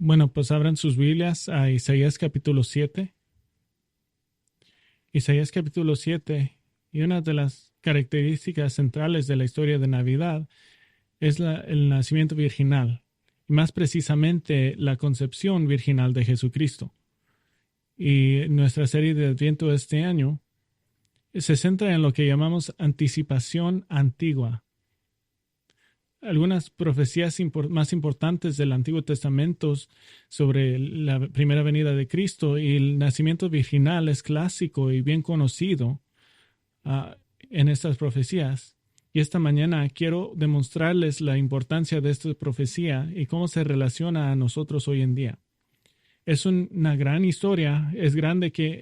Bueno, pues abran sus Biblias a Isaías capítulo 7. Isaías capítulo 7, y una de las características centrales de la historia de Navidad es el nacimiento virginal, y más precisamente la concepción virginal de Jesucristo. Y nuestra serie de Adviento este año se centra en lo que llamamos anticipación antigua. Algunas profecías más importantes del Antiguo Testamento sobre la primera venida de Cristo y el nacimiento virginal es clásico y bien conocido en estas profecías. Y esta mañana quiero demostrarles la importancia de esta profecía y cómo se relaciona a nosotros hoy en día. Es una gran historia, es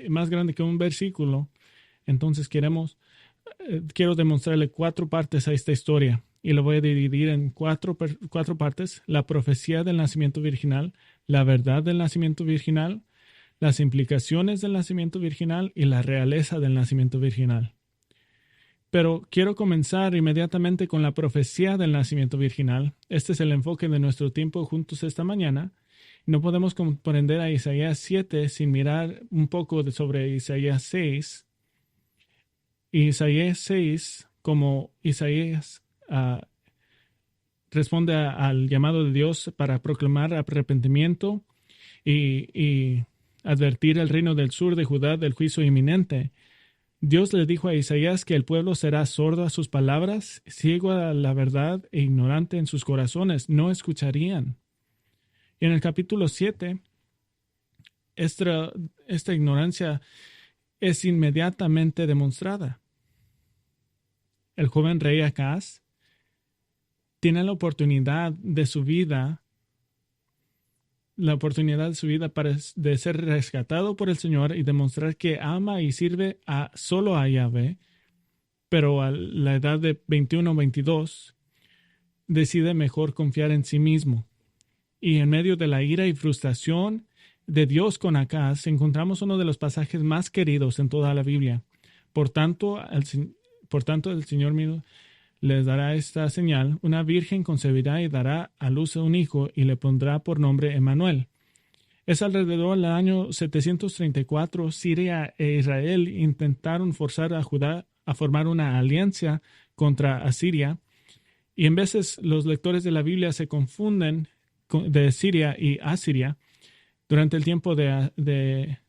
más grande que un versículo. Entonces quiero demostrarle 4 partes a esta historia. Y lo voy a dividir en cuatro partes: la profecía del nacimiento virginal, la verdad del nacimiento virginal, las implicaciones del nacimiento virginal y la realeza del nacimiento virginal. Pero quiero comenzar inmediatamente con la profecía del nacimiento virginal. Este es el enfoque de nuestro tiempo juntos esta mañana. No podemos comprender a Isaías 7 sin mirar un poco sobre Isaías 6. Isaías 6, como Isaías responde al llamado de Dios para proclamar arrepentimiento y advertir al reino del sur de Judá del juicio inminente. Dios le dijo a Isaías que el pueblo será sordo a sus palabras, ciego a la verdad e ignorante en sus corazones, no escucharían. Y en el capítulo 7, esta ignorancia es inmediatamente demostrada. El joven rey Acaz tiene la oportunidad de su vida de ser rescatado por el Señor y demostrar que ama y sirve solo a Yahvé, pero a la edad de 21 o 22 decide mejor confiar en sí mismo. Y en medio de la ira y frustración de Dios con Acaz encontramos uno de los pasajes más queridos en toda la Biblia. Por tanto, el Señor mismo les dará esta señal: una virgen concebirá y dará a luz a un hijo y le pondrá por nombre Emmanuel. Es alrededor del año 734, Siria e Israel intentaron forzar a Judá a formar una alianza contra Asiria, y en veces los lectores de la Biblia se confunden de Siria y Asiria. Durante el tiempo de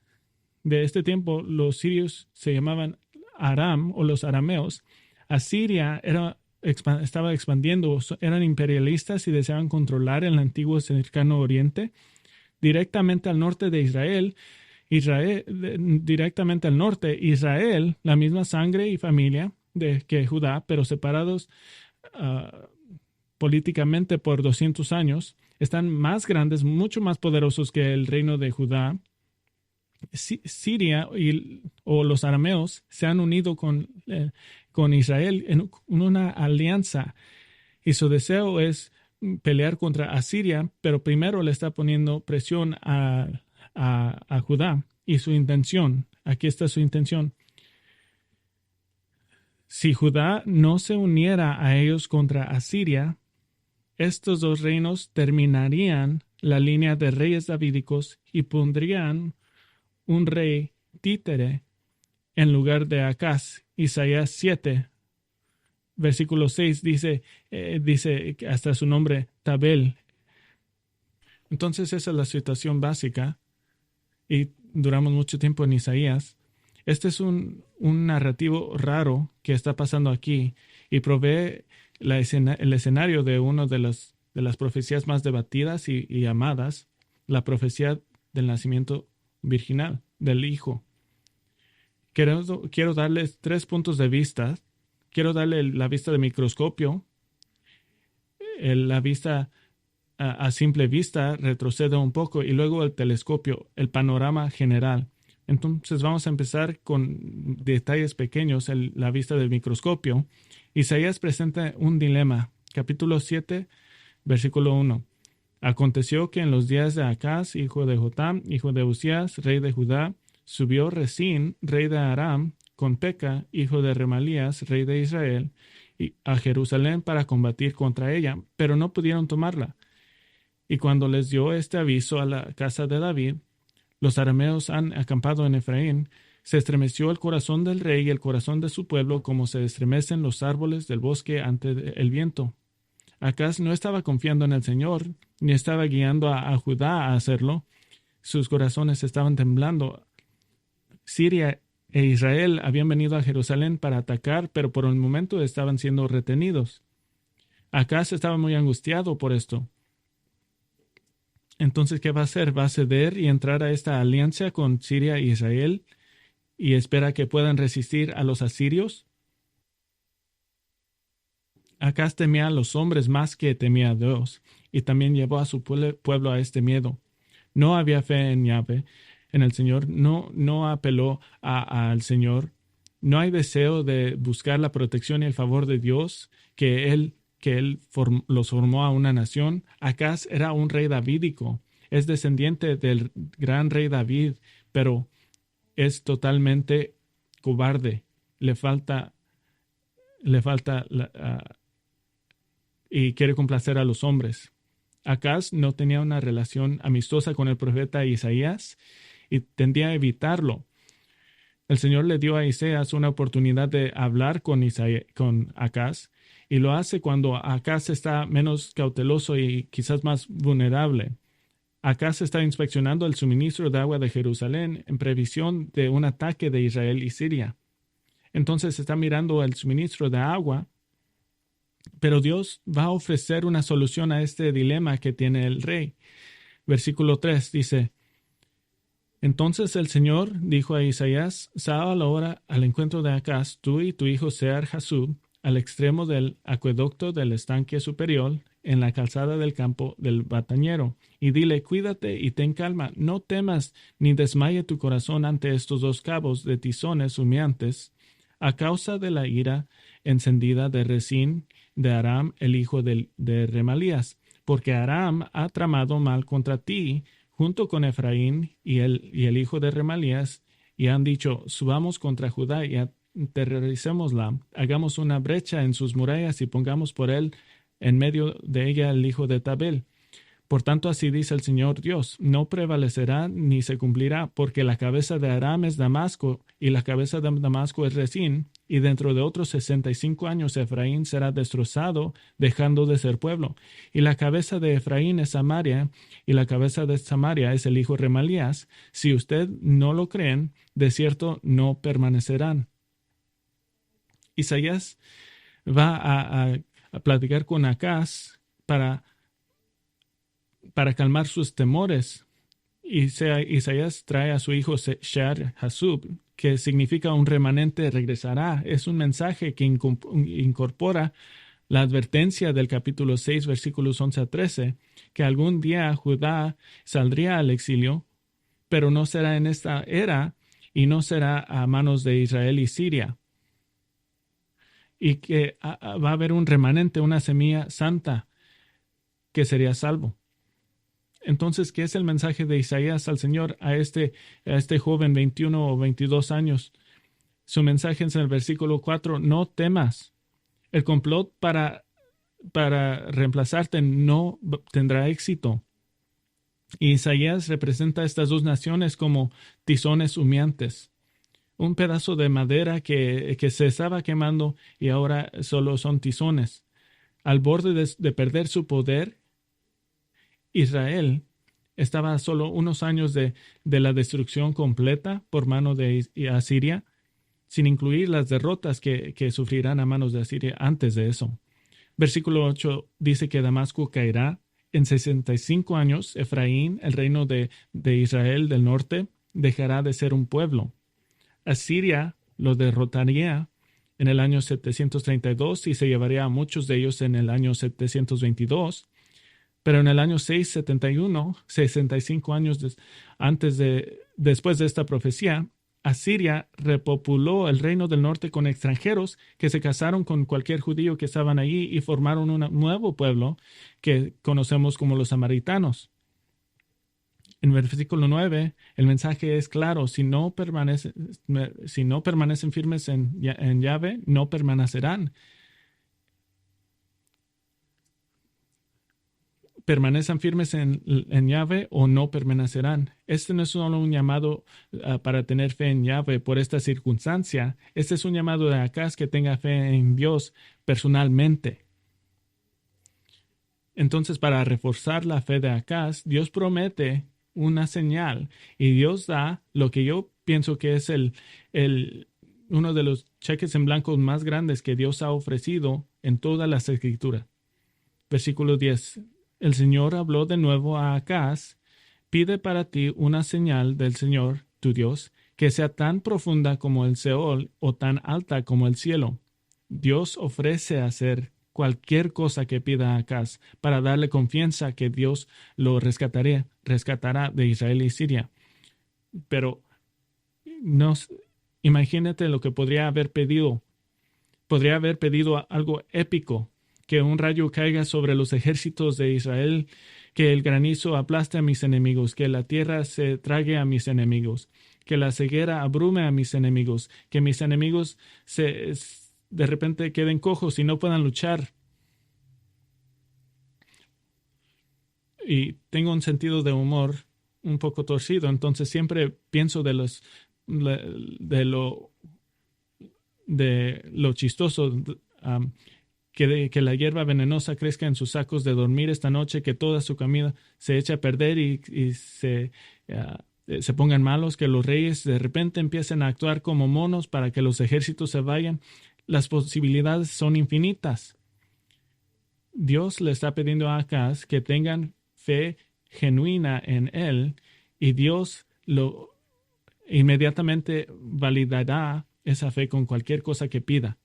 este tiempo, los sirios se llamaban Aram o los arameos. Asiria estaba expandiendo, eran imperialistas y deseaban controlar el antiguo cercano oriente. Directamente al norte de Israel, directamente al norte, Israel, la misma sangre y familia que Judá, pero separados políticamente por 200 años, están más grandes, mucho más poderosos que el reino de Judá. Siria o los arameos se han unido con Israel en una alianza, y su deseo es pelear contra Asiria, pero primero le está poniendo presión a Judá. Y su intención, aquí está su intención: si Judá no se uniera a ellos contra Asiria, estos dos reinos terminarían la línea de reyes davídicos y pondrían un rey títere en lugar de Acaz. Isaías 7, versículo 6 dice hasta su nombre, Tabel. Entonces esa es la situación básica, y duramos mucho tiempo en Isaías. Este es un narrativo raro que está pasando aquí y provee el escenario de una de las profecías más debatidas y amadas, la profecía del nacimiento virginal del Hijo. Quiero darles 3 puntos de vista. Quiero darle la vista de microscopio. La vista a simple vista retrocede un poco, y luego el telescopio, el panorama general. Entonces vamos a empezar con detalles pequeños, la vista del microscopio. Isaías presenta un dilema. Capítulo 7, versículo 1. Aconteció que en los días de Acaz, hijo de Jotam, hijo de Uzías, rey de Judá, subió Resín, rey de Aram, con Peca, hijo de Remalías, rey de Israel, a Jerusalén para combatir contra ella, pero no pudieron tomarla. Y cuando les dio este aviso a la casa de David, los arameos han acampado en Efraín, se estremeció el corazón del rey y el corazón de su pueblo como se estremecen los árboles del bosque ante el viento. Acaz no estaba confiando en el Señor, ni estaba guiando a Judá a hacerlo. Sus corazones estaban temblando. Siria e Israel habían venido a Jerusalén para atacar, pero por el momento estaban siendo retenidos. Acaz estaba muy angustiado por esto. Entonces, ¿qué va a hacer? ¿Va a ceder y entrar a esta alianza con Siria e Israel y espera que puedan resistir a los asirios? Acaz temía a los hombres más que temía a Dios, y también llevó a su pueblo a este miedo. No había fe en Yahvé, en el Señor, no apeló al Señor. No hay deseo de buscar la protección y el favor de Dios, los formó a una nación. Acaz era un rey davídico, es descendiente del gran rey David, pero es totalmente cobarde. Le falta y quiere complacer a los hombres. Acaz no tenía una relación amistosa con el profeta Isaías y tendía a evitarlo. El Señor le dio a Isaías una oportunidad de hablar con Acaz, y lo hace cuando Acaz está menos cauteloso y quizás más vulnerable. Acaz está inspeccionando el suministro de agua de Jerusalén en previsión de un ataque de Israel y Siria. Entonces está mirando el suministro de agua, pero Dios va a ofrecer una solución a este dilema que tiene el rey. Versículo 3 dice: Entonces el Señor dijo a Isaías: Sal ahora al encuentro de Acaz, tú y tu hijo Sear-Jasub, al extremo del acueducto del estanque superior, en la calzada del campo del batañero, y dile: Cuídate y ten calma, no temas ni desmaye tu corazón ante estos dos cabos de tizones humeantes, a causa de la ira encendida de Resín de Aram, el hijo de Remalías, porque Aram ha tramado mal contra ti, junto con Efraín y el hijo de Remalías, y han dicho: Subamos contra Judá y aterroricémosla, hagamos una brecha en sus murallas y pongamos por él en medio de ella el hijo de Tabel. Por tanto, así dice el Señor Dios: no prevalecerá ni se cumplirá, porque la cabeza de Aram es Damasco, y la cabeza de Damasco es Resín, y dentro de otros 65 años Efraín será destrozado, dejando de ser pueblo. Y la cabeza de Efraín es Samaria, y la cabeza de Samaria es el hijo Remalías. Si usted no lo creen, de cierto no permanecerán. Isaías va a platicar con Acaz para calmar sus temores. Isaías trae a su hijo Shear-Jasub, que significa un remanente regresará. Es un mensaje que incorpora la advertencia del capítulo 6, versículos 11 a 13, que algún día Judá saldría al exilio, pero no será en esta era y no será a manos de Israel y Siria. Y que va a haber un remanente, una semilla santa que sería salvo. Entonces, ¿qué es el mensaje de Isaías al Señor a este joven 21 o 22 años? Su mensaje es en el versículo 4: no temas. El complot para reemplazarte no tendrá éxito. Y Isaías representa a estas dos naciones como tizones humeantes. Un pedazo de madera que se estaba quemando y ahora solo son tizones. Al borde de perder su poder, Israel estaba a solo unos años de la destrucción completa por mano de Asiria, sin incluir las derrotas que sufrirán a manos de Asiria antes de eso. Versículo 8 dice que Damasco caerá en 65 años. Efraín, el reino de Israel del norte, dejará de ser un pueblo. Asiria lo derrotaría en el año 732 y se llevaría a muchos de ellos en el año 722. Pero en el año 671, 65 años después de esta profecía, Asiria repopuló el reino del norte con extranjeros que se casaron con cualquier judío que estaban allí y formaron un nuevo pueblo que conocemos como los samaritanos. En el versículo 9, el mensaje es claro: si no permanecen firmes en Yahvé, no permanecerán. permanezcan firmes en Yahvé o no permanecerán. Este no es solo un llamado para tener fe en Yahvé por esta circunstancia. Este es un llamado de Acaz que tenga fe en Dios personalmente. Entonces, para reforzar la fe de Acaz, Dios promete una señal y Dios da lo que yo pienso que es uno de los cheques en blanco más grandes que Dios ha ofrecido en todas las escrituras. Versículo 10. El Señor habló de nuevo a Acaz: pide para ti una señal del Señor, tu Dios, que sea tan profunda como el Seol o tan alta como el cielo. Dios ofrece hacer cualquier cosa que pida a Acaz para darle confianza que Dios lo rescatará de Israel y Siria. Pero imagínate lo que podría haber pedido. Podría haber pedido algo épico: que un rayo caiga sobre los ejércitos de Israel, que el granizo aplaste a mis enemigos, que la tierra se trague a mis enemigos, que la ceguera abrume a mis enemigos, que mis enemigos de repente queden cojos y no puedan luchar. Y tengo un sentido de humor un poco torcido, entonces siempre pienso de lo chistoso, que la hierba venenosa crezca en sus sacos de dormir esta noche, que toda su comida se eche a perder y se pongan malos, que los reyes de repente empiecen a actuar como monos para que los ejércitos se vayan. Las posibilidades son infinitas. Dios le está pidiendo a Acaz que tengan fe genuina en él y Dios lo inmediatamente validará esa fe con cualquier cosa que pida.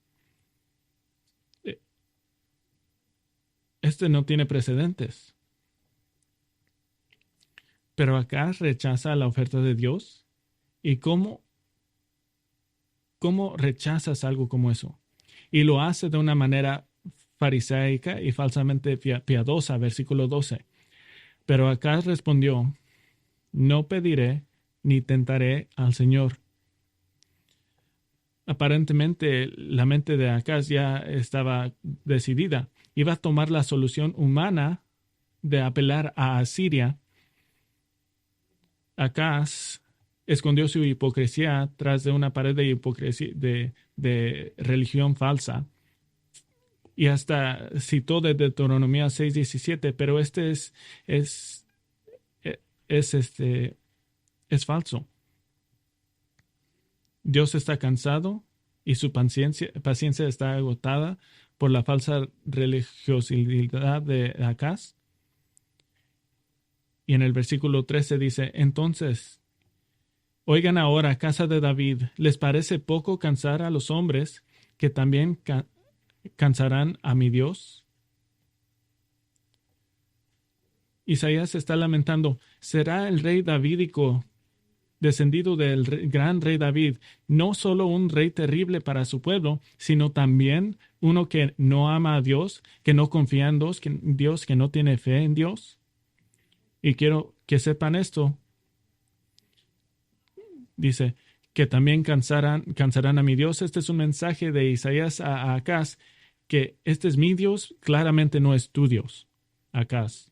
Este no tiene precedentes. Pero Acaz rechaza la oferta de Dios. ¿Y cómo rechazas algo como eso? Y lo hace de una manera fariseica y falsamente piadosa, versículo 12. Pero Acaz respondió: no pediré ni tentaré al Señor. Aparentemente la mente de Acaz ya estaba decidida. Iba a tomar la solución humana de apelar a Asiria. Acaz escondió su hipocresía tras de una pared de hipocresía de religión falsa. Y hasta citó de Deuteronomio 6:17, pero este es falso. Dios está cansado y su paciencia está agotada por la falsa religiosidad de Acaz. Y en el versículo 13 dice: entonces, oigan ahora, casa de David, ¿les parece poco cansar a los hombres que también cansarán a mi Dios? Isaías está lamentando: ¿será el rey davídico, descendido del gran rey David, no solo un rey terrible para su pueblo, sino también uno que no ama a Dios, que no confía en Dios, que no tiene fe en Dios? Y quiero que sepan esto. Dice que también cansarán a mi Dios. Este es un mensaje de Isaías a Acaz, que este es mi Dios, claramente no es tu Dios, Acaz.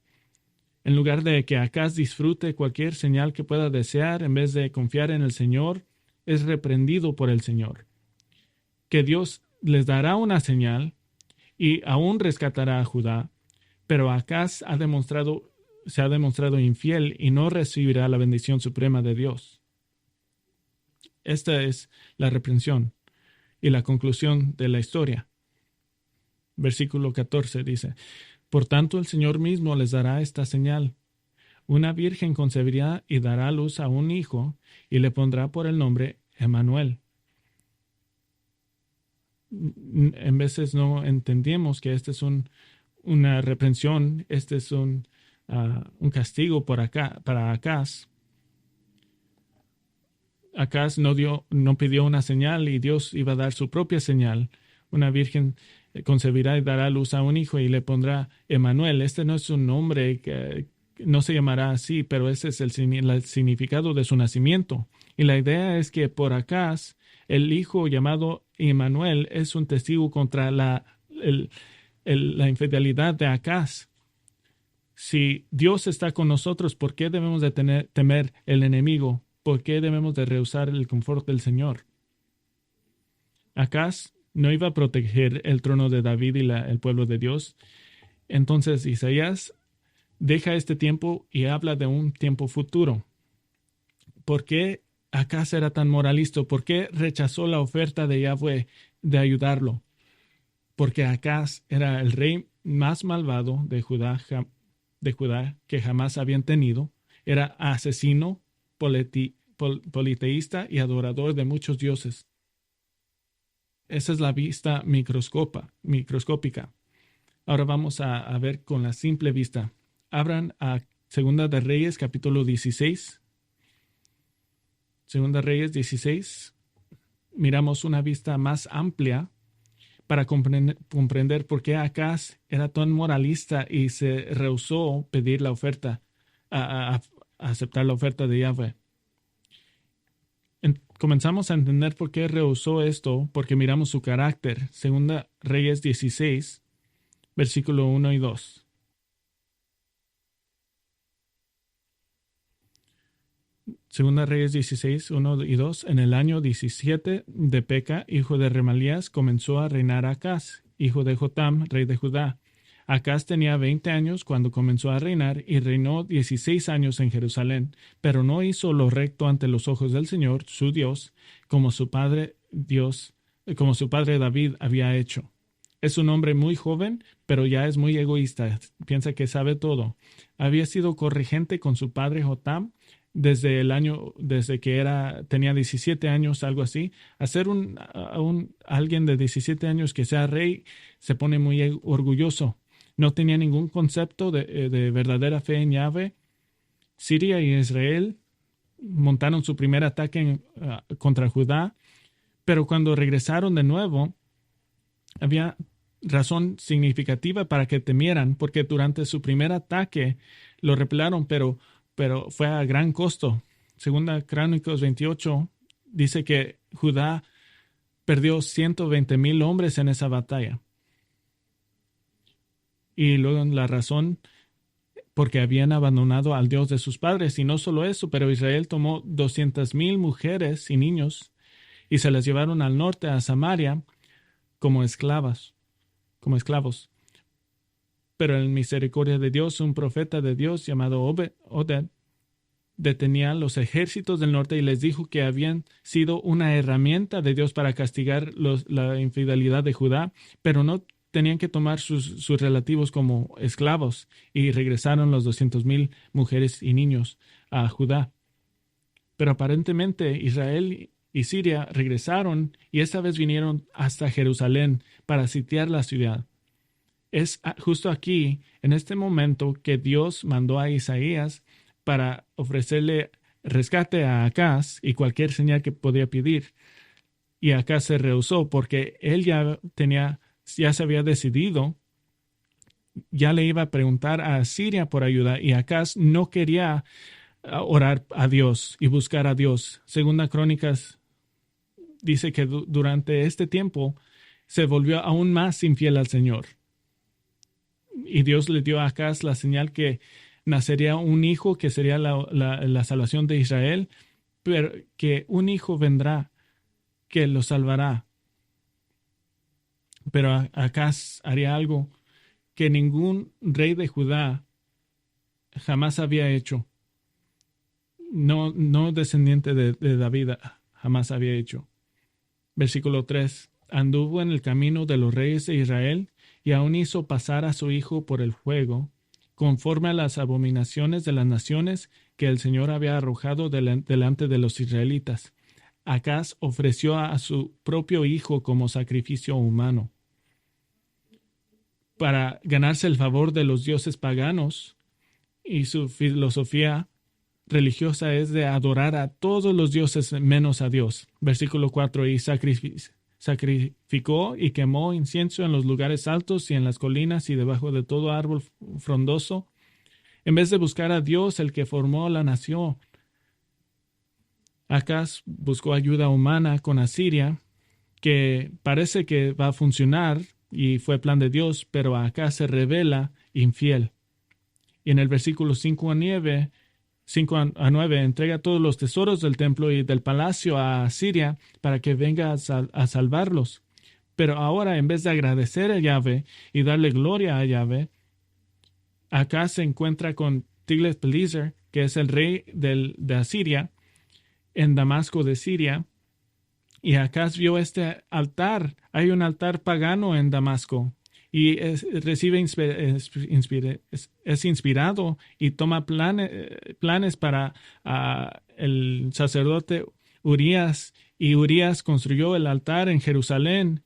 En lugar de que Acaz disfrute cualquier señal que pueda desear, en vez de confiar en el Señor, es reprendido por el Señor. Que Dios les dará una señal y aún rescatará a Judá, pero Acaz se ha demostrado infiel y no recibirá la bendición suprema de Dios. Esta es la reprensión y la conclusión de la historia. Versículo 14 dice: por tanto, el Señor mismo les dará esta señal. Una virgen concebirá y dará a luz a un hijo y le pondrá por el nombre Emmanuel. En veces no entendemos que esta es una reprensión, este es un castigo para Acaz. Acaz no pidió una señal y Dios iba a dar su propia señal. Una virgen concebirá y dará a luz a un hijo y le pondrá Emmanuel. Este no es un nombre que no se llamará así, pero ese es el significado de su nacimiento. Y la idea es que por Acaz, el hijo llamado Emmanuel es un testigo contra la infidelidad de Acaz. Si Dios está con nosotros, ¿por qué debemos de temer el enemigo? ¿Por qué debemos de rehusar el confort del Señor? Acaz no iba a proteger el trono de David y el pueblo de Dios. Entonces Isaías deja este tiempo y habla de un tiempo futuro. ¿Por qué Acaz era tan moralista? ¿Por qué rechazó la oferta de Yahweh de ayudarlo? Porque Acaz era el rey más malvado de Judá que jamás habían tenido. Era asesino, politeísta y adorador de muchos dioses. Esa es la vista microscópica. Ahora vamos a ver con la simple vista. Abran a Segunda de Reyes, capítulo 16. Segunda Reyes 16. Miramos una vista más amplia para comprender por qué Acaz era tan moralista y se rehusó pedir la oferta, a aceptar la oferta de Yahweh. Comenzamos a entender por qué rehusó esto, porque miramos su carácter. Segunda Reyes 16, versículo 1 y 2. Segunda Reyes 16, 1 y 2. En el año 17 de Peca, hijo de Remalías, comenzó a reinar Acaz, hijo de Jotam, rey de Judá. Acaz tenía 20 años cuando comenzó a reinar y reinó 16 años en Jerusalén, pero no hizo lo recto ante los ojos del Señor, su Dios, como su padre David había hecho. Es un hombre muy joven, pero ya es muy egoísta. Piensa que sabe todo. Había sido corregente con su padre Jotam desde que tenía 17 años, algo así. Hacer alguien de 17 años que sea rey se pone muy orgulloso. No tenía ningún concepto de verdadera fe en Yahweh. Siria y Israel montaron su primer ataque contra Judá, pero cuando regresaron de nuevo, había razón significativa para que temieran, porque durante su primer ataque lo repelaron, pero fue a gran costo. Segunda Crónicas 28 dice que Judá perdió 120,000 hombres en esa batalla. Y luego la razón, porque habían abandonado al Dios de sus padres. Y no solo eso, pero Israel tomó 200,000 mujeres y niños y se las llevaron al norte, a Samaria, como esclavos. Pero en misericordia de Dios, un profeta de Dios llamado Oded detenía los ejércitos del norte y les dijo que habían sido una herramienta de Dios para castigar la infidelidad de Judá, pero no tenían que tomar sus relativos como esclavos, y regresaron los 200,000 mujeres y niños a Judá. Pero aparentemente Israel y Siria regresaron y esta vez vinieron hasta Jerusalén para sitiar la ciudad. Es justo aquí, en este momento, que Dios mandó a Isaías para ofrecerle rescate a Acaz y cualquier señal que podía pedir. Y Acaz se rehusó porque él ya se había decidido, ya le iba a preguntar a Siria por ayuda, y Acaz no quería orar a Dios y buscar a Dios. Segunda Crónicas dice que durante este tiempo se volvió aún más infiel al Señor. Y Dios le dio a Acaz la señal que nacería un hijo que sería la salvación de Israel, pero que un hijo vendrá que lo salvará. Pero Acaz haría algo que ningún rey de Judá jamás había hecho. No descendiente de David jamás había hecho. Versículo 3. Anduvo en el camino de los reyes de Israel y aún hizo pasar a su hijo por el fuego, conforme a las abominaciones de las naciones que el Señor había arrojado delante de los israelitas. Acaz ofreció a su propio hijo como sacrificio humano. Para ganarse el favor de los dioses paganos, y su filosofía religiosa es de adorar a todos los dioses menos a Dios. Versículo 4. Y sacrificó y quemó incienso en los lugares altos y en las colinas y debajo de todo árbol frondoso, en vez de buscar a Dios, el que formó la nación. Acaz buscó ayuda humana con Asiria, que parece que va a funcionar y fue plan de Dios, pero Acaz se revela infiel. Y en el versículo 5 a 9, entrega todos los tesoros del templo y del palacio a Siria para que venga a salvarlos. Pero ahora, en vez de agradecer a Yahvé y darle gloria a Yahvé, acá se encuentra con Tiglath-Pileser, que es el rey de Asiria, en Damasco de Siria. Y acá vio este altar. Hay un altar pagano en Damasco. Y es inspirado y toma planes para el sacerdote Urías. Y Urías construyó el altar en Jerusalén.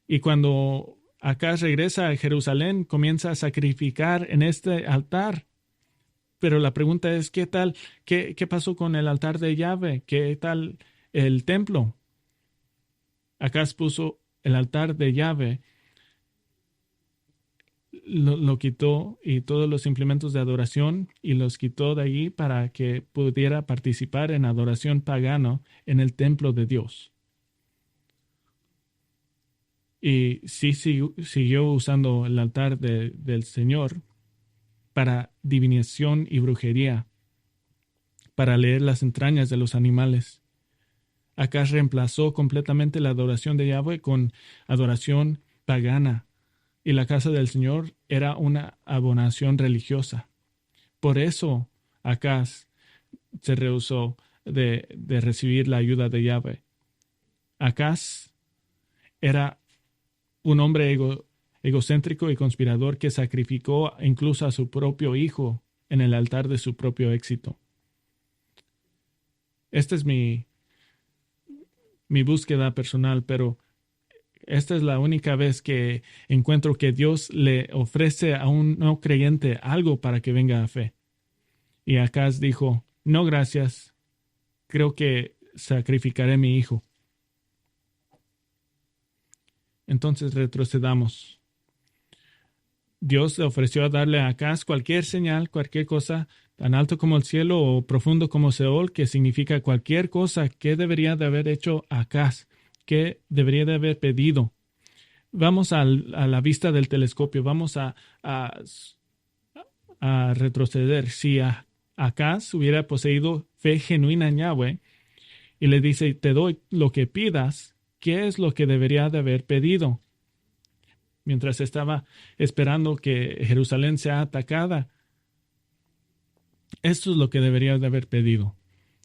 Y cuando Acaz regresa a Jerusalén, comienza a sacrificar en este altar. Pero la pregunta es, ¿qué tal? ¿Qué pasó con el altar de Yahvé? ¿Qué tal el templo? Acaz puso el altar de Yahvé, lo quitó y todos los implementos de adoración y los quitó de allí para que pudiera participar en adoración pagana en el templo de Dios. Y sí siguió usando el altar del Señor para divinación y brujería, para leer las entrañas de los animales. Acaz reemplazó completamente la adoración de Yahvé con adoración pagana, y la casa del Señor era una abominación religiosa. Por eso Acaz se rehusó de recibir la ayuda de Yahvé. Acaz era un hombre egocéntrico y conspirador que sacrificó incluso a su propio hijo en el altar de su propio éxito. Esta es mi búsqueda personal, pero esta es la única vez que encuentro que Dios le ofrece a un no creyente algo para que venga a fe. Y Acaz dijo, no gracias, creo que sacrificaré a mi hijo. Entonces retrocedamos. Dios le ofreció a darle a Acaz cualquier señal, cualquier cosa, tan alto como el cielo o profundo como Seol, que significa cualquier cosa que debería de haber hecho Acaz, que debería de haber pedido. Vamos a la vista del telescopio, vamos a retroceder. Si Acaz hubiera poseído fe genuina en Yahweh y le dice, te doy lo que pidas, ¿qué es lo que debería de haber pedido? Mientras estaba esperando que Jerusalén sea atacada. Esto es lo que debería de haber pedido.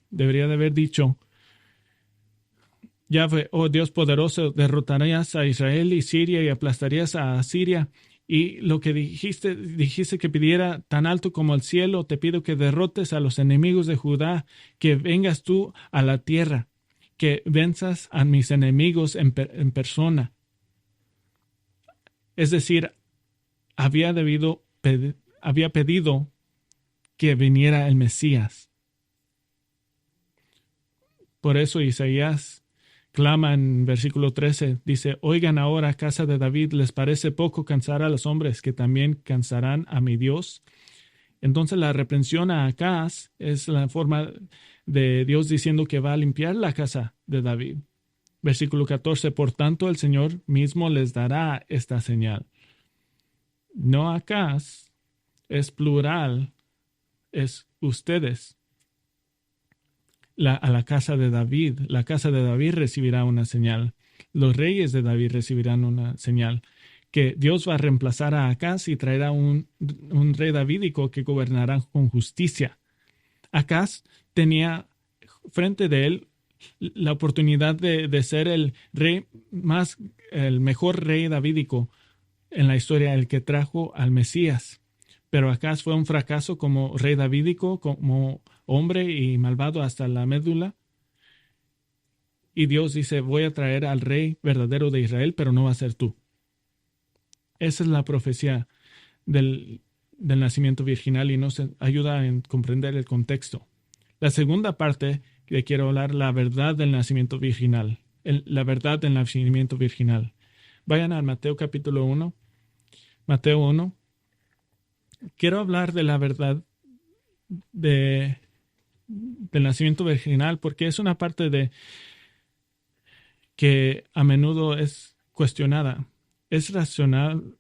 Debería de haber dicho, Yahweh, oh Dios poderoso, derrotarías a Israel y Siria y aplastarías a Siria. Y lo que dijiste que pidiera tan alto como el cielo, te pido que derrotes a los enemigos de Judá, que vengas tú a la tierra, que venzas a mis enemigos en persona. Es decir, había pedido que viniera el Mesías. Por eso Isaías clama en versículo 13, dice, oigan ahora, casa de David, ¿les parece poco cansar a los hombres que también cansarán a mi Dios? Entonces la reprensión a Acaz es la forma de Dios diciendo que va a limpiar la casa de David. Versículo 14, por tanto el Señor mismo les dará esta señal. No Acaz, es plural, es ustedes. A la casa de David. La casa de David recibirá una señal. Los reyes de David recibirán una señal. Que Dios va a reemplazar a Acaz y traerá un rey davídico que gobernará con justicia. Acaz tenía frente de él la oportunidad de ser el mejor rey davídico en la historia, el que trajo al Mesías. Pero Acaz fue un fracaso como rey davídico, como hombre y malvado hasta la médula. Y Dios dice, voy a traer al rey verdadero de Israel, pero no va a ser tú. Esa es la profecía del nacimiento virginal y nos ayuda a comprender el contexto. La segunda parte que quiero hablar, la verdad del nacimiento virginal. La verdad del nacimiento virginal. Vayan al Mateo capítulo 1. Mateo 1. Quiero hablar de la verdad del nacimiento virginal porque es una parte de que a menudo es cuestionada. ¿Es racional?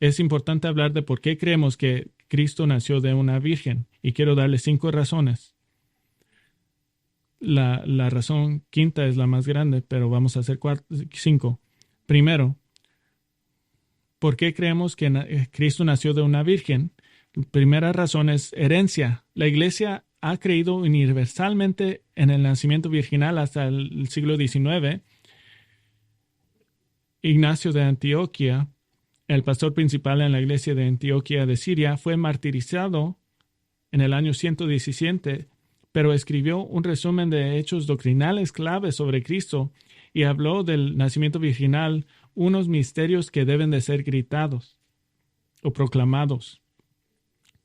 es importante hablar de por qué creemos que Cristo nació de una virgen. Y quiero darle 5 razones. La razón quinta es la más grande, pero vamos a hacer 5. Primero, ¿por qué creemos que Cristo nació de una virgen? La primera razón es herencia. La iglesia ha creído universalmente en el nacimiento virginal hasta el siglo XIX. Ignacio de Antioquía, el pastor principal en la iglesia de Antioquía de Siria, fue martirizado en el año 117, pero escribió un resumen de hechos doctrinales claves sobre Cristo y habló del nacimiento virginal, unos misterios que deben de ser gritados o proclamados.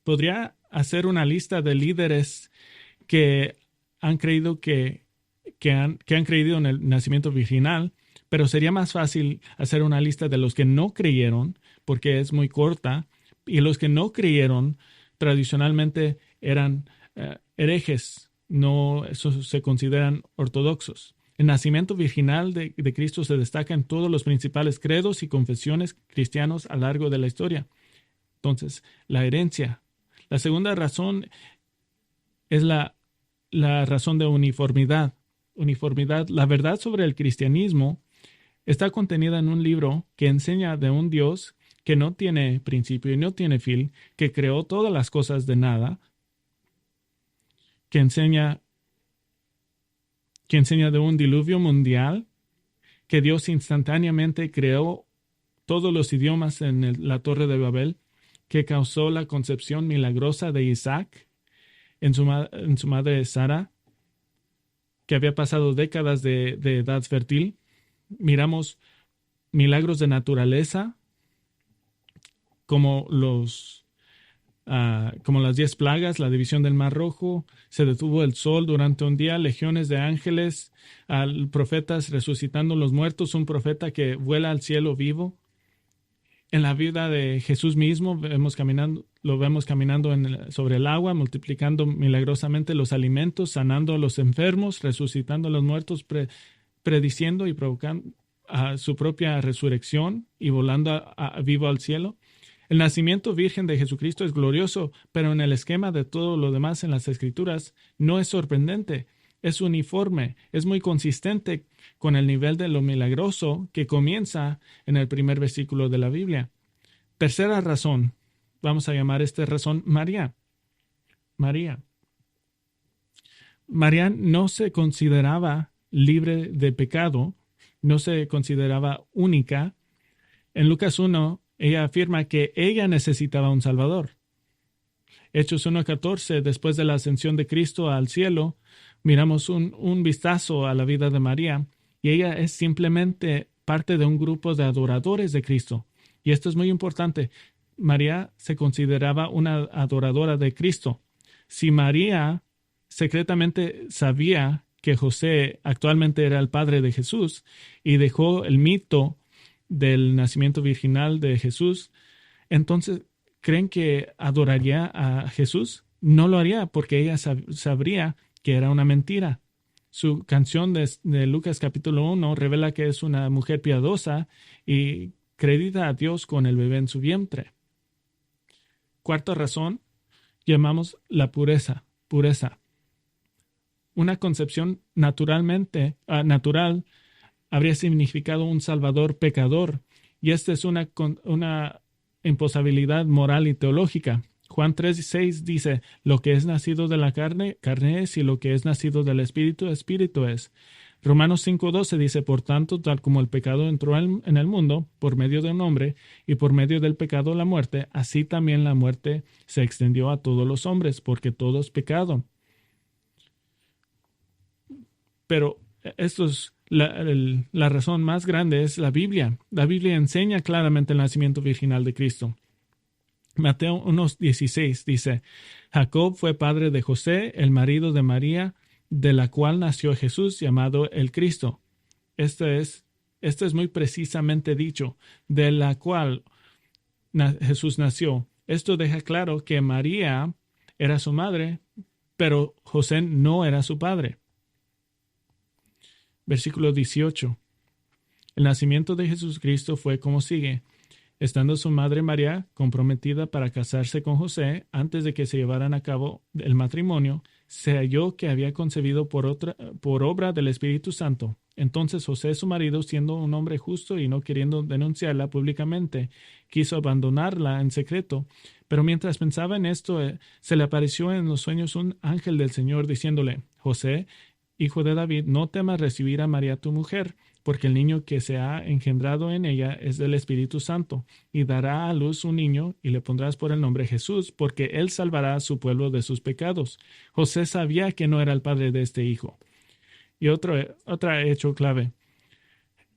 Podría hacer una lista de líderes que han creído que han creído en el nacimiento virginal, pero sería más fácil hacer una lista de los que no creyeron, porque es muy corta, y los que no creyeron tradicionalmente eran herejes, no se consideran ortodoxos. El nacimiento virginal de Cristo se destaca en todos los principales credos y confesiones cristianos a lo largo de la historia. Entonces, la herencia. La segunda razón es la razón de uniformidad. Uniformidad. La verdad sobre el cristianismo está contenida en un libro que enseña de un Dios que no tiene principio y no tiene fin, que creó todas las cosas de nada, que enseña de un diluvio mundial, que Dios instantáneamente creó todos los idiomas en la Torre de Babel, que causó la concepción milagrosa de Isaac en su madre Sara, que había pasado décadas de edad fértil. Miramos milagros de naturaleza, como como las 10 plagas, la división del Mar Rojo, se detuvo el sol durante un día, legiones de ángeles, profetas resucitando los muertos, un profeta que vuela al cielo vivo. En la vida de Jesús mismo lo vemos caminando sobre el agua, multiplicando milagrosamente los alimentos, sanando a los enfermos, resucitando a los muertos, prediciendo y provocando su propia resurrección y volando vivo al cielo. El nacimiento virgen de Jesucristo es glorioso, pero en el esquema de todo lo demás en las Escrituras no es sorprendente, es uniforme, es muy consistente con el nivel de lo milagroso que comienza en el primer versículo de la Biblia. Tercera razón, vamos a llamar esta razón María. María no se consideraba libre de pecado, no se consideraba única. En Lucas 1, ella afirma que ella necesitaba un Salvador. Hechos 1:14, después de la ascensión de Cristo al cielo, miramos un vistazo a la vida de María y ella es simplemente parte de un grupo de adoradores de Cristo. Y esto es muy importante. María se consideraba una adoradora de Cristo. Si María secretamente sabía que José actualmente era el padre de Jesús y dejó el mito del nacimiento virginal de Jesús, entonces, ¿creen que adoraría a Jesús? No lo haría porque ella sabría que era una mentira. Su canción de Lucas capítulo 1 revela que es una mujer piadosa y acredita a Dios con el bebé en su vientre. Cuarta razón, llamamos la pureza. Pureza. Una concepción natural habría significado un salvador pecador, y esta es una imposibilidad moral y teológica. Juan 3:6 dice, lo que es nacido de la carne, carne es, y lo que es nacido del espíritu, espíritu es. Romanos 5:12 dice, por tanto, tal como el pecado entró en el mundo por medio de un hombre, y por medio del pecado la muerte, así también la muerte se extendió a todos los hombres, porque todos pecaron. Pero esto es la razón más grande, es la Biblia. La Biblia enseña claramente el nacimiento virginal de Cristo. Mateo 1:16 dice, Jacob fue padre de José, el marido de María, de la cual nació Jesús, llamado el Cristo. Esto es muy precisamente dicho, de la cual Jesús nació. Esto deja claro que María era su madre, pero José no era su padre. Versículo 18. El nacimiento de Jesucristo fue como sigue. Estando su madre María comprometida para casarse con José, antes de que se llevaran a cabo el matrimonio, se halló que había concebido por obra del Espíritu Santo. Entonces José, su marido, siendo un hombre justo y no queriendo denunciarla públicamente, quiso abandonarla en secreto. Pero mientras pensaba en esto, se le apareció en los sueños un ángel del Señor diciéndole: José, hijo de David, no temas recibir a María tu mujer, porque el niño que se ha engendrado en ella es del Espíritu Santo, y dará a luz un niño, y le pondrás por el nombre Jesús, porque él salvará a su pueblo de sus pecados. José sabía que no era el padre de este hijo. Y otro hecho clave.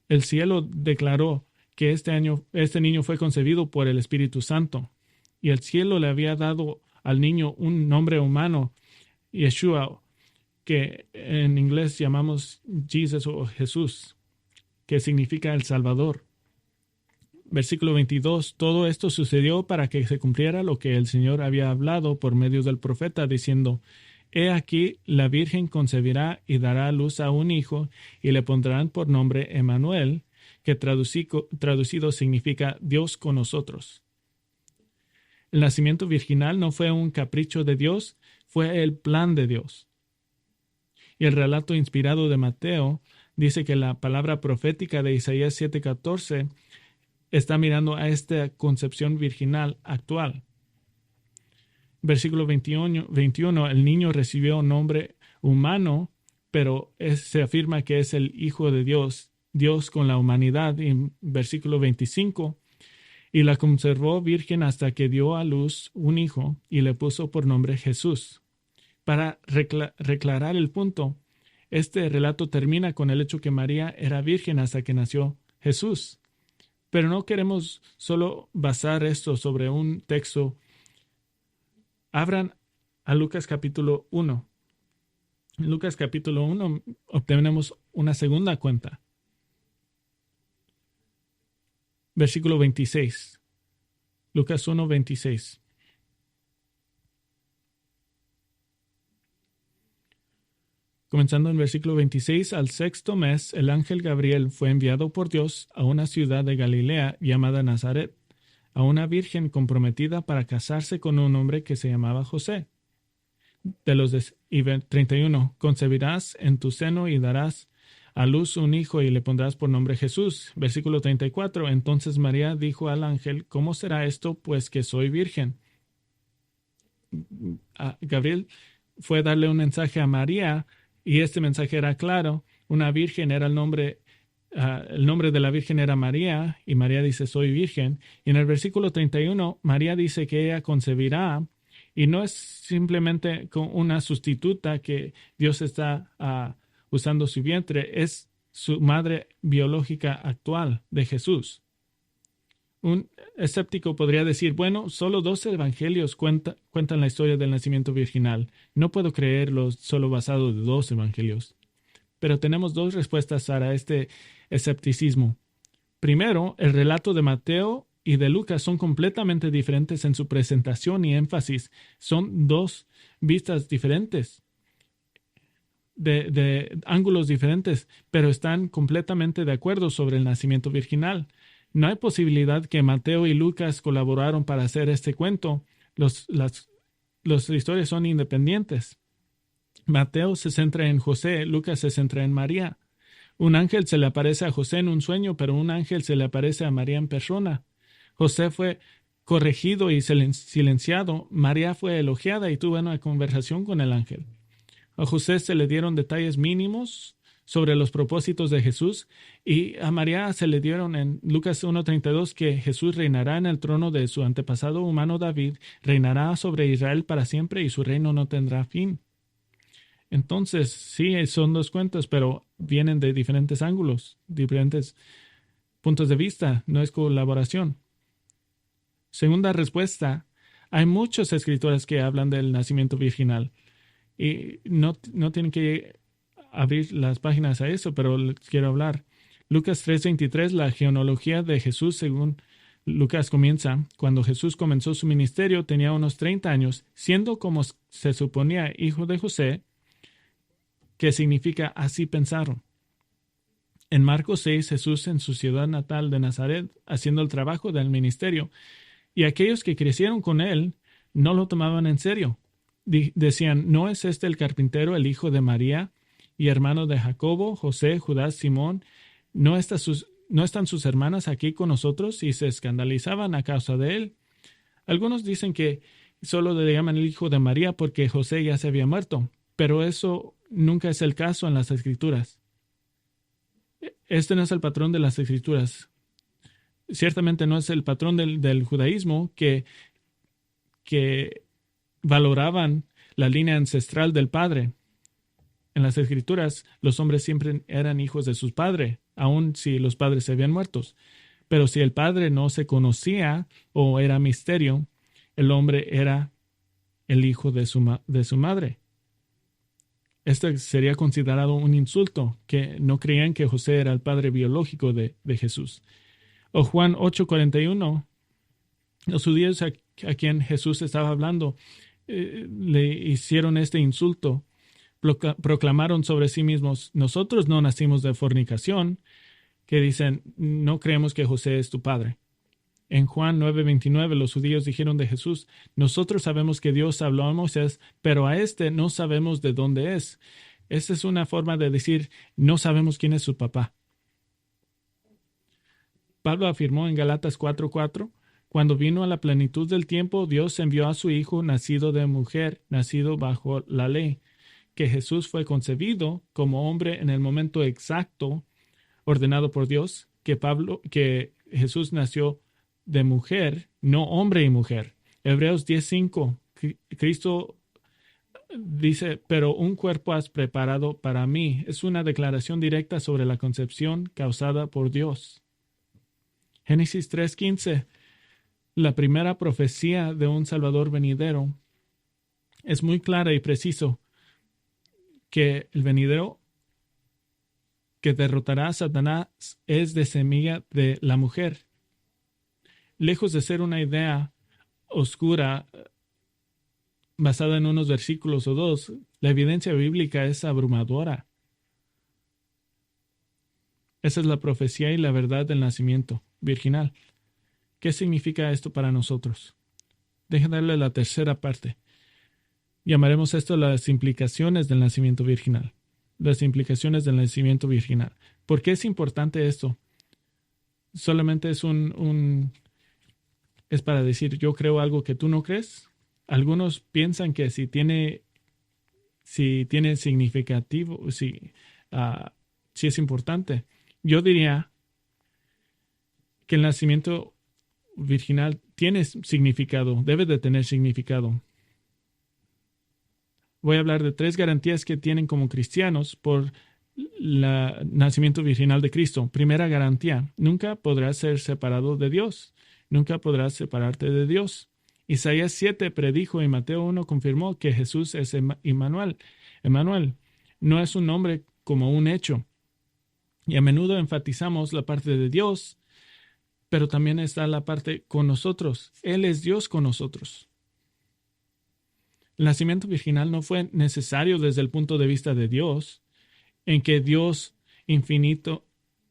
El cielo declaró que este niño fue concebido por el Espíritu Santo, y el cielo le había dado al niño un nombre humano, Yeshua, que en inglés llamamos Jesus o Jesús, que significa el Salvador. Versículo 22. Todo esto sucedió para que se cumpliera lo que el Señor había hablado por medio del profeta, diciendo: He aquí, la Virgen concebirá y dará a luz a un hijo, y le pondrán por nombre Emmanuel, que traducido significa Dios con nosotros. El nacimiento virginal no fue un capricho de Dios, fue el plan de Dios. Y el relato inspirado de Mateo dice que la palabra profética de Isaías 7:14 está mirando a esta concepción virginal actual. Versículo 21, el niño recibió un nombre humano, pero se afirma que es el Hijo de Dios, Dios con la humanidad. En versículo 25, y la conservó virgen hasta que dio a luz un hijo y le puso por nombre Jesús. Para reclarar el punto, este relato termina con el hecho que María era virgen hasta que nació Jesús. Pero no queremos solo basar esto sobre un texto. Abran a Lucas capítulo 1. En Lucas capítulo 1 obtenemos una segunda cuenta. Versículo 26. Lucas 1, 26. Comenzando en versículo 26, al sexto mes, el ángel Gabriel fue enviado por Dios a una ciudad de Galilea llamada Nazaret, a una virgen comprometida para casarse con un hombre que se llamaba José. Y 31, concebirás en tu seno y darás a luz un hijo y le pondrás por nombre Jesús. Versículo 34, entonces María dijo al ángel: ¿Cómo será esto, pues que soy virgen? Gabriel fue darle un mensaje a María, y este mensaje era claro. Una virgen era el nombre de la virgen era María, y María dice: soy virgen. Y en el versículo 31, María dice que ella concebirá, y no es simplemente con una sustituta que Dios está usando su vientre, es su madre biológica actual de Jesús. Un escéptico podría decir: bueno, solo 12 evangelios cuentan la historia del nacimiento virginal. No puedo creerlo solo basado de 2 evangelios. Pero tenemos 2 respuestas para este escepticismo. Primero, el relato de Mateo y de Lucas son completamente diferentes en su presentación y énfasis. Son 2 vistas diferentes, de ángulos diferentes, pero están completamente de acuerdo sobre el nacimiento virginal. No hay posibilidad que Mateo y Lucas colaboraron para hacer este cuento. Las historias son independientes. Mateo se centra en José, Lucas se centra en María. Un ángel se le aparece a José en un sueño, pero un ángel se le aparece a María en persona. José fue corregido y silenciado. María fue elogiada y tuvo una conversación con el ángel. A José se le dieron detalles mínimos sobre los propósitos de Jesús, y a María se le dieron en Lucas 1:32 que Jesús reinará en el trono de su antepasado humano David, reinará sobre Israel para siempre y su reino no tendrá fin. Entonces, sí, son 2 cuentos, pero vienen de diferentes ángulos, diferentes puntos de vista, no es colaboración. Segunda respuesta, hay muchos escritores que hablan del nacimiento virginal y no tienen que abrir las páginas a eso, pero les quiero hablar. Lucas 3:23, la genealogía de Jesús según Lucas comienza: cuando Jesús comenzó su ministerio tenía unos 30 años, siendo como se suponía hijo de José, que significa así pensaron. En Marcos 6, Jesús en su ciudad natal de Nazaret, haciendo el trabajo del ministerio, y aquellos que crecieron con él no lo tomaban en serio. Decían, ¿no es este el carpintero, el hijo de María, y hermano de Jacobo, José, Judas, Simón? ¿No están sus hermanas aquí con nosotros? Y se escandalizaban a causa de él. Algunos dicen que solo le llaman el hijo de María porque José ya se había muerto, pero eso nunca es el caso en las Escrituras. Este no es el patrón de las Escrituras. Ciertamente no es el patrón del judaísmo que valoraban la línea ancestral del padre. En las Escrituras, los hombres siempre eran hijos de sus padres, aun si los padres se habían muerto. Pero si el padre no se conocía o era misterio, el hombre era el hijo de su madre. Esto sería considerado un insulto, que no creían que José era el padre biológico de Jesús. O Juan 8:41, los judíos a quien Jesús estaba hablando le hicieron este insulto, proclamaron sobre sí mismos, nosotros no nacimos de fornicación, que dicen, no creemos que José es tu padre. En Juan 9:29 los judíos dijeron de Jesús, nosotros sabemos que Dios habló a Moisés, pero a este no sabemos de dónde es. Esa es una forma de decir, no sabemos quién es su papá. Pablo afirmó en Galatas 4:4, cuando vino a la plenitud del tiempo, Dios envió a su Hijo, nacido de mujer, nacido bajo la ley, que Jesús fue concebido como hombre en el momento exacto ordenado por Dios, que Jesús nació de mujer, no hombre y mujer. Hebreos 10:5, Cristo dice, pero un cuerpo has preparado para mí. Es una declaración directa sobre la concepción causada por Dios. Génesis 3:15, la primera profecía de un Salvador venidero, es muy clara y preciso que el venidero que derrotará a Satanás es de semilla de la mujer. Lejos de ser una idea oscura basada en unos versículos o dos, la evidencia bíblica es abrumadora. Esa es la profecía y la verdad del nacimiento virginal. ¿Qué significa esto para nosotros? Déjenme darle la tercera parte. Llamaremos esto las implicaciones del nacimiento virginal. Las implicaciones del nacimiento virginal. ¿Por qué es importante esto? Solamente es es para decir, yo creo algo que tú no crees. Algunos piensan que si tiene significativo, si es importante. Yo diría que el nacimiento virginal tiene significado, debe de tener significado. Voy a hablar de 3 garantías que tienen como cristianos por el nacimiento virginal de Cristo. Primera garantía, nunca podrás ser separado de Dios. Nunca podrás separarte de Dios. Isaías 7 predijo y Mateo 1 confirmó que Jesús es Emmanuel. Emmanuel no es un nombre como un hecho. Y a menudo enfatizamos la parte de Dios, pero también está la parte con nosotros. Él es Dios con nosotros. El nacimiento virginal no fue necesario desde el punto de vista de Dios, en que Dios infinito,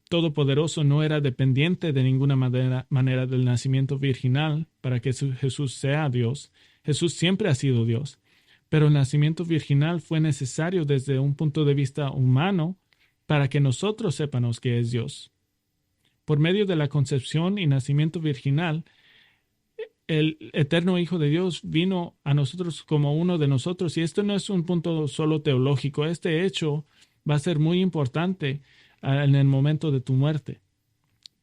todopoderoso, no era dependiente de ninguna manera del nacimiento virginal para que Jesús sea Dios. Jesús siempre ha sido Dios, pero el nacimiento virginal fue necesario desde un punto de vista humano para que nosotros sepamos que es Dios. Por medio de la concepción y nacimiento virginal, el eterno Hijo de Dios vino a nosotros como uno de nosotros. Y esto no es un punto solo teológico. Este hecho va a ser muy importante en el momento de tu muerte.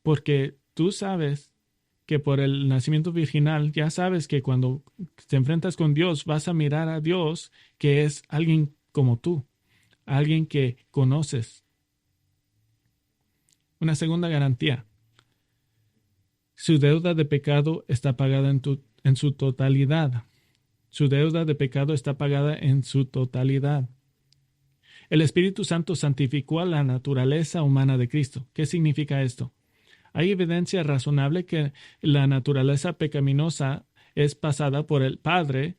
Porque tú sabes que por el nacimiento virginal, ya sabes que cuando te enfrentas con Dios, vas a mirar a Dios, que es alguien como tú, alguien que conoces. Una segunda garantía. Su deuda de pecado está pagada en su totalidad. Su deuda de pecado está pagada en su totalidad. El Espíritu Santo santificó a la naturaleza humana de Cristo. ¿Qué significa esto? Hay evidencia razonable que la naturaleza pecaminosa es pasada por el Padre.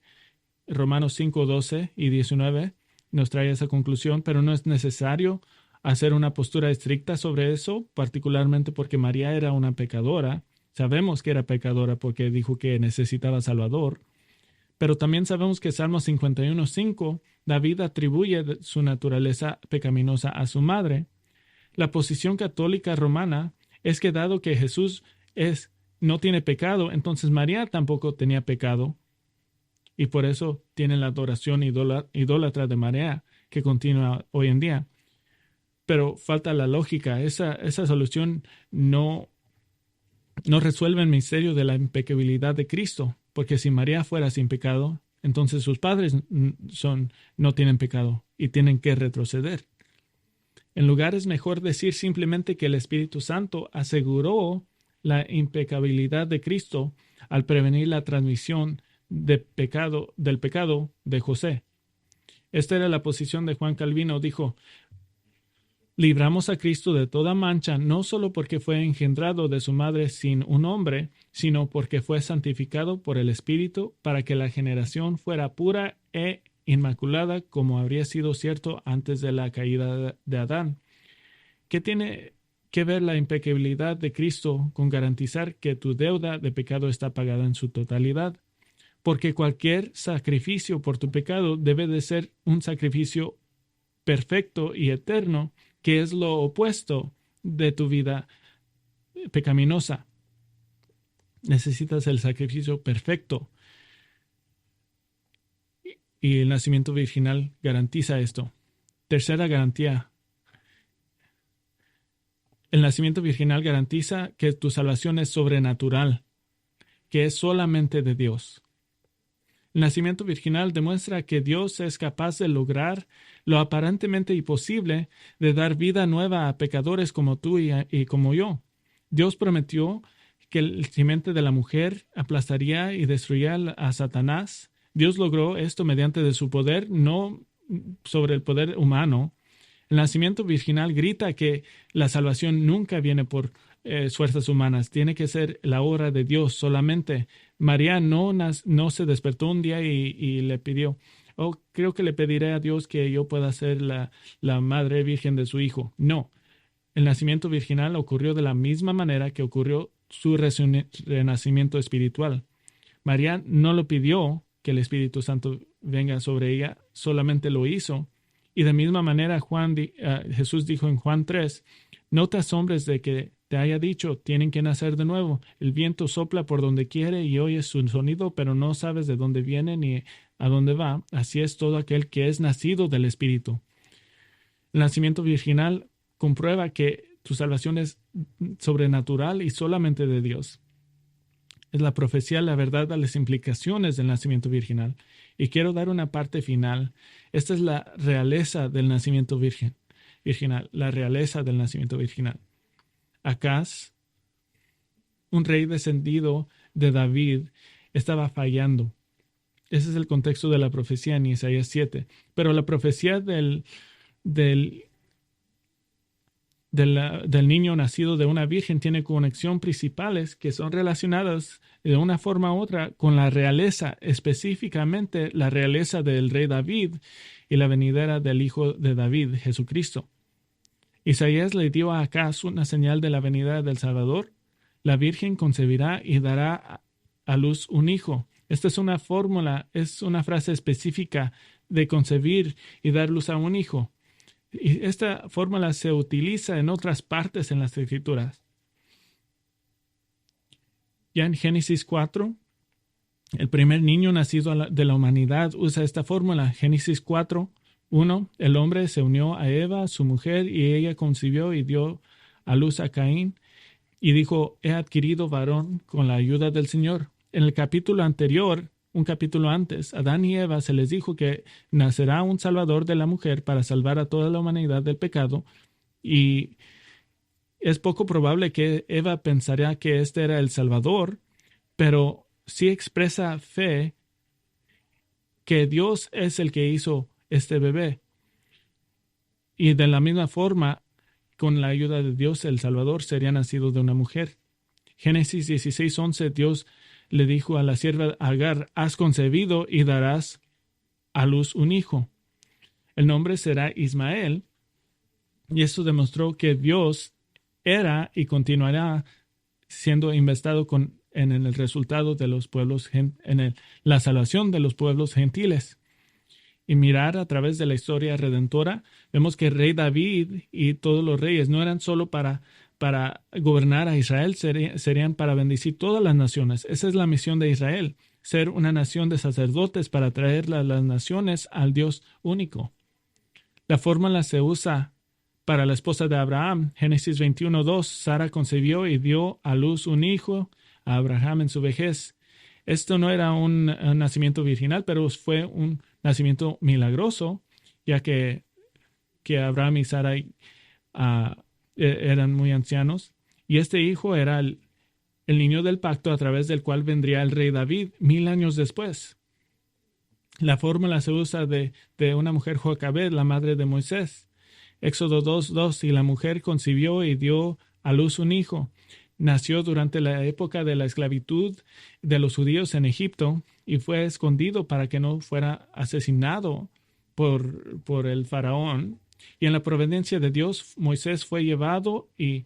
Romanos 5:12 y 19 nos trae esa conclusión, pero no es necesario hacer una postura estricta sobre eso, particularmente porque María era una pecadora. Sabemos que era pecadora porque dijo que necesitaba Salvador. Pero también sabemos que Salmo 51:5, David atribuye su naturaleza pecaminosa a su madre. La posición católica romana es que dado que Jesús no tiene pecado, entonces María tampoco tenía pecado. Y por eso tienen la adoración idólatra de María que continúa hoy en día. Pero falta la lógica. Esa solución no resuelve el misterio de la impecabilidad de Cristo, porque si María fuera sin pecado, entonces sus padres no tienen pecado y tienen que retroceder. En lugar es mejor decir simplemente que el Espíritu Santo aseguró la impecabilidad de Cristo al prevenir la transmisión del pecado de José. Esta era la posición de Juan Calvino. Dijo: libramos a Cristo de toda mancha, no solo porque fue engendrado de su madre sin un hombre, sino porque fue santificado por el Espíritu para que la generación fuera pura e inmaculada, como habría sido cierto antes de la caída de Adán. ¿Qué tiene que ver la impecabilidad de Cristo con garantizar que tu deuda de pecado está pagada en su totalidad? Porque cualquier sacrificio por tu pecado debe de ser un sacrificio perfecto y eterno, que es lo opuesto de tu vida pecaminosa. Necesitas el sacrificio perfecto. Y el nacimiento virginal garantiza esto. Tercera garantía. El nacimiento virginal garantiza que tu salvación es sobrenatural, que es solamente de Dios. El nacimiento virginal demuestra que Dios es capaz de lograr lo aparentemente imposible de dar vida nueva a pecadores como tú y como yo. Dios prometió que el simiente de la mujer aplastaría y destruiría a Satanás. Dios logró esto mediante de su poder, no sobre el poder humano. El nacimiento virginal grita que la salvación nunca viene por fuerzas humanas, tiene que ser la obra de Dios solamente. María no se despertó un día y le pidió: creo que le pediré a Dios que yo pueda ser la madre virgen de su hijo. No, el nacimiento virginal ocurrió de la misma manera que ocurrió su renacimiento espiritual. María no lo pidió que el Espíritu Santo venga sobre ella, solamente lo hizo. Y de misma manera Jesús dijo en Juan 3, no te asombres de que te haya dicho, tienen que nacer de nuevo. El viento sopla por donde quiere y oyes su sonido, pero no sabes de dónde viene ni a dónde va. Así es todo aquel que es nacido del Espíritu. El nacimiento virginal comprueba que tu salvación es sobrenatural y solamente de Dios. Es la profecía, la verdad, a las implicaciones del nacimiento virginal. Y quiero dar una parte final. Esta es la realeza del nacimiento virginal, la realeza del nacimiento virginal. Acaz, un rey descendido de David, estaba fallando. Ese es el contexto de la profecía en Isaías 7. Pero la profecía del niño nacido de una virgen tiene conexión principales que son relacionadas de una forma u otra con la realeza, específicamente la realeza del rey David y la venidera del hijo de David, Jesucristo. Isaías le dio a Acaz una señal de la venida del Salvador. La virgen concebirá y dará a luz un hijo. Esta es una fórmula, es una frase específica de concebir y dar luz a un hijo. Y esta fórmula se utiliza en otras partes en las Escrituras. Ya en Génesis 4, el primer niño nacido de la humanidad usa esta fórmula. Génesis 4, 1. El hombre se unió a Eva, su mujer, y ella concibió y dio a luz a Caín. Y dijo, he adquirido varón con la ayuda del Señor. En el capítulo anterior, un capítulo antes, Adán y Eva se les dijo que nacerá un salvador de la mujer para salvar a toda la humanidad del pecado. Y es poco probable que Eva pensaría que este era el salvador, pero sí expresa fe que Dios es el que hizo este bebé. Y de la misma forma, con la ayuda de Dios, el Salvador sería nacido de una mujer. Génesis 16:11, Dios le dijo a la sierva Agar, has concebido y darás a luz un hijo. El nombre será Ismael, Y esto demostró que Dios era y continuará siendo investado en el resultado de los pueblos, la salvación de los pueblos gentiles. Y mirar a través de la historia redentora, vemos que el rey David y todos los reyes no eran solo para gobernar a Israel, serían para bendecir todas las naciones. Esa es la misión de Israel, ser una nación de sacerdotes para traer las naciones al Dios único. La fórmula se usa para la esposa de Abraham. Génesis 21:2, Sara concibió y dio a luz un hijo a Abraham en su vejez. Esto no era un nacimiento virginal, pero fue un nacimiento milagroso, ya que Abraham y Sara eran muy ancianos. Y este hijo era el niño del pacto a través del cual vendría el rey David 1000 años después. La fórmula se usa de una mujer Jocabed, la madre de Moisés. Éxodo 2:2, y la mujer concibió y dio a luz un hijo. Nació durante la época de la esclavitud de los judíos en Egipto y fue escondido para que no fuera asesinado por el faraón. Y en la providencia de Dios, Moisés fue llevado y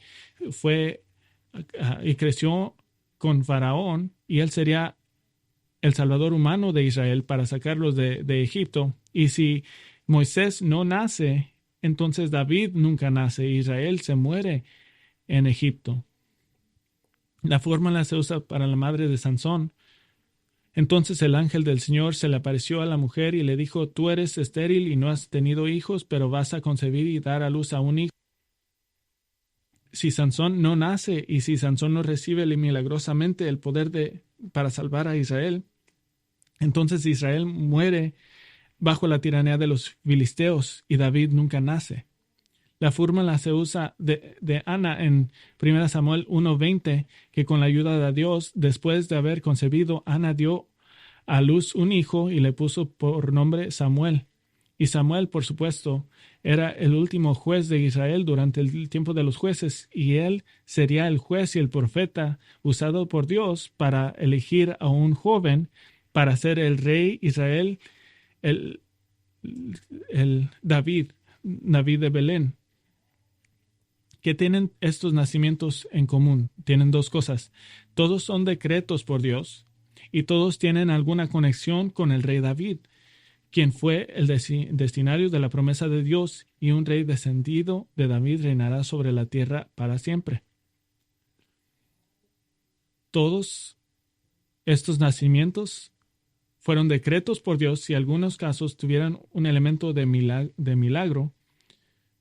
creció con faraón, y él sería el salvador humano de Israel para sacarlos de Egipto. Y si Moisés no nace, entonces David nunca nace. Israel se muere en Egipto. La fórmula se usa para la madre de Sansón. Entonces el ángel del Señor se le apareció a la mujer y le dijo: tú eres estéril y no has tenido hijos, pero vas a concebir y dar a luz a un hijo. Si Sansón no nace y si Sansón no recibe milagrosamente el poder para salvar a Israel, entonces Israel muere bajo la tiranía de los filisteos y David nunca nace. La fórmula se usa de Ana en 1 Samuel 1:20, que con la ayuda de Dios, después de haber concebido, Ana dio a luz un hijo y le puso por nombre Samuel. Y Samuel, por supuesto, era el último juez de Israel durante el tiempo de los jueces, y él sería el juez y el profeta usado por Dios para elegir a un joven para ser el rey Israel, el David de Belén. ¿Qué tienen estos nacimientos en común? Tienen dos cosas. Todos son decretos por Dios y todos tienen alguna conexión con el rey David, quien fue el destinario de la promesa de Dios, y un rey descendido de David reinará sobre la tierra para siempre. Todos estos nacimientos fueron decretos por Dios y en algunos casos tuvieran un elemento de milagro,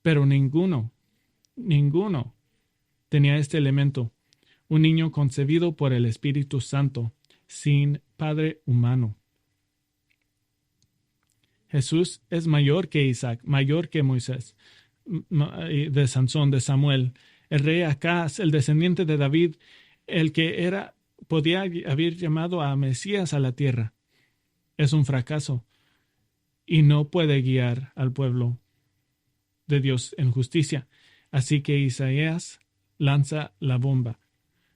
pero ninguno tenía este elemento. Un niño concebido por el Espíritu Santo, sin padre humano. Jesús es mayor que Isaac, mayor que Moisés, de Sansón, de Samuel. El rey Acaz, el descendiente de David, el que podía haber llamado a Mesías a la tierra, es un fracaso y no puede guiar al pueblo de Dios en justicia. Así que Isaías lanza la bomba.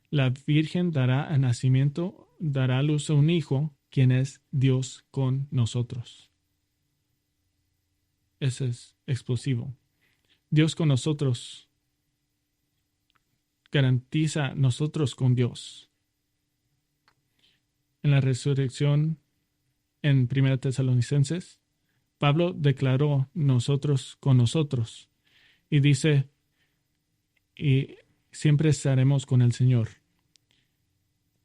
La Virgen dará a luz a un hijo, quien es Dios con nosotros. Ese es explosivo. Dios con nosotros garantiza nosotros con Dios. En la resurrección, en 1 Tesalonicenses, Pablo declaró nosotros con nosotros y dice: y siempre estaremos con el Señor.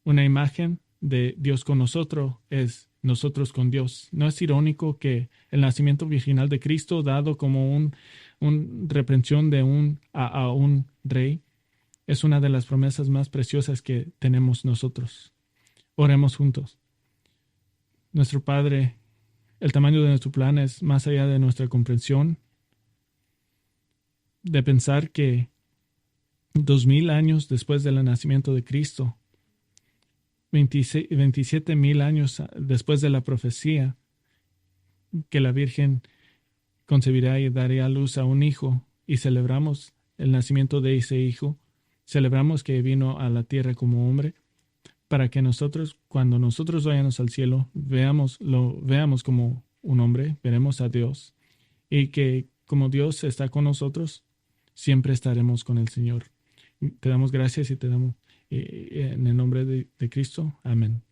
Una imagen de Dios con nosotros es nosotros con Dios. ¿No es irónico que el nacimiento virginal de Cristo, dado como un reprensión a un rey, es una de las promesas más preciosas que tenemos nosotros? Oremos juntos. Nuestro Padre, el tamaño de nuestro plan es más allá de nuestra comprensión. De pensar que 2000 años después del nacimiento de Cristo, 27,000 años después de la profecía, que la Virgen concebirá y daría a luz a un hijo, y celebramos el nacimiento de ese hijo, celebramos que vino a la tierra como hombre, para que nosotros, cuando nosotros vayamos al cielo, veamos como un hombre, veremos a Dios, y que como Dios está con nosotros, siempre estaremos con el Señor. Te damos gracias y te damos en el nombre de Cristo. Amén.